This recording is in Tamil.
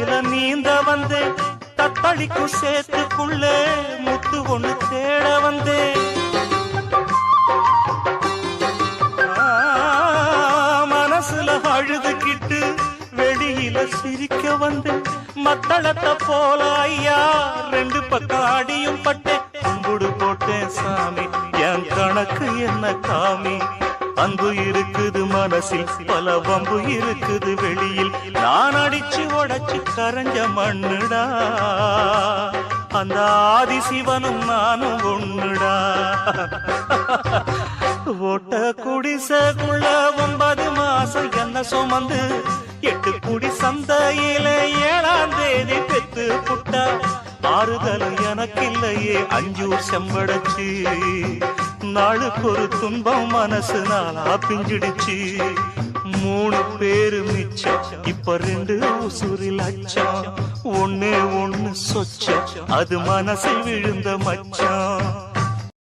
கரையில நீந்த வந்தேன், தத்தளிக்கும் சேத்துக்குள்ளே முத்து ஒண்ணு தேட வந்தேன். மனசுல அழுதுகிட்டு வெளியில சிரிக்க வந்தேன். மத்தளத்தை போல ஐயா ரெண்டு பக்கம் அடியும் பட்டேன். கும்பிடு போட்டேன் சாமி, என் கணக்கு என்ன காமி. அன்பு இருக்குது மனசில், பல வம்பு இருக்குது வெளியில். நான் அடிச்சு உடைச்சு கரைஞ்ச மண்ணுடா, அந்த ஆதி சிவனும் நானும் ஒண்ணுடா. ஓட்ட குடிசைக்குள்ள 9 மாசம் என்ன சுமந்து 8 குடி சந்தையில 7ஆம் தேதி பெத்து புட்டா. ஆறுதல் எனக்கு இல்லையே அஞ்சூர் செம்படைச்சு, நாளுக்கு ஒரு துன்பம் மனசு நாளா பிஞ்சிடுச்சு. 3 பேரு மிச்சம், இப்ப 2 உசுரில் அச்சம். ஒண்ணே ஒண்ணு சொச்சம், அது மனசில் விழுந்த மச்சம்.